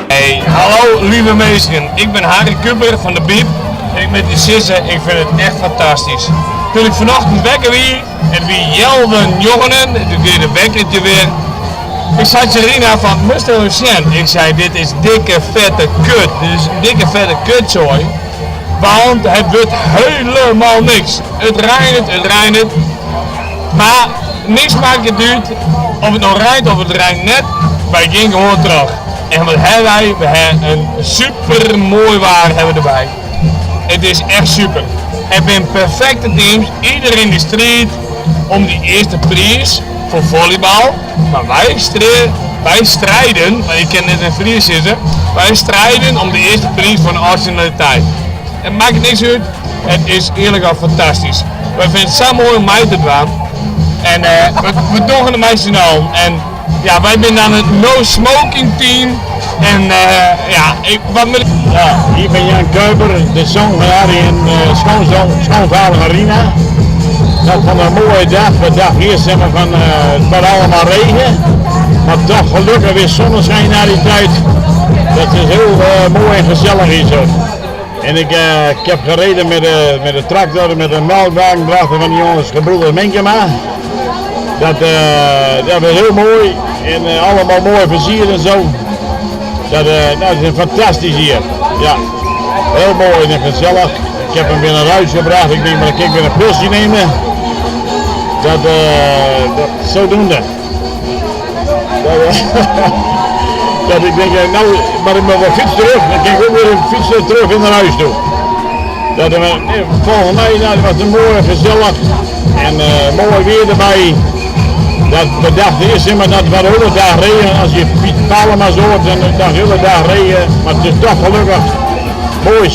Hey, hallo lieve mensen, ik ben Harry Kupper van de Biep. Ik met die sissen, ik vind het echt fantastisch. Toen ik vanochtend wekker weer, en wie jelden jongenen, toen deed de wekkertje weer. Ik zei Serena van, moest er zien? Ik zei, dit is dikke vette kut, dit is een dikke vette kutzooi. Want het wordt helemaal niks. Het regent, maar niks maakt het uit of het nog rijdt of het rijdt net, wij gingen gewoon terug. En wat hebben wij? We hebben een super mooi waar hebben erbij. Het is echt super. Het zijn perfecte teams, iedereen die strijdt om die eerste prijs voor volleybal. Maar wij strijden, maar ik ken net een Fries zitten, wij strijden om de eerste prijs voor een nationaliteit. Het maakt niks uit, het is eerlijk al fantastisch. We vinden het zo mooi om mij te doen. En we doen de meisjes nou. En ja, wij zijn dan het no smoking team. En wat moet ik... Ja, hier ben Jan Kuiper, de zoon van Harry en schoonvader Arina. Dat van een mooie dag, we dachten eerst zeg maar van het was allemaal regen. Maar toch gelukkig weer zonneschijn na die tijd. Dat is heel mooi en gezellig hier zo. En ik heb gereden met de tractor, met een melkwagen erachter van de jongens gebroeders Menkema. Dat was heel mooi en allemaal mooi versierd en zo. Dat is fantastisch hier. Ja, heel mooi en gezellig. Ik heb hem weer naar huis gebracht. Ik denk maar dat ik weer een pilsje nemen. Dat zodoende. Dat ik denk, nou, maar ik moet wel fiets terug. Dan kan ik ook weer een fiets terug in naar huis toe. Volgens mij dat was een mooi, gezellig en mooi weer erbij. We dachten eerst maar dat we de hele dag regen, als je palen maar zo hoort, dan de hele dag regen, maar het is toch gelukkig mooi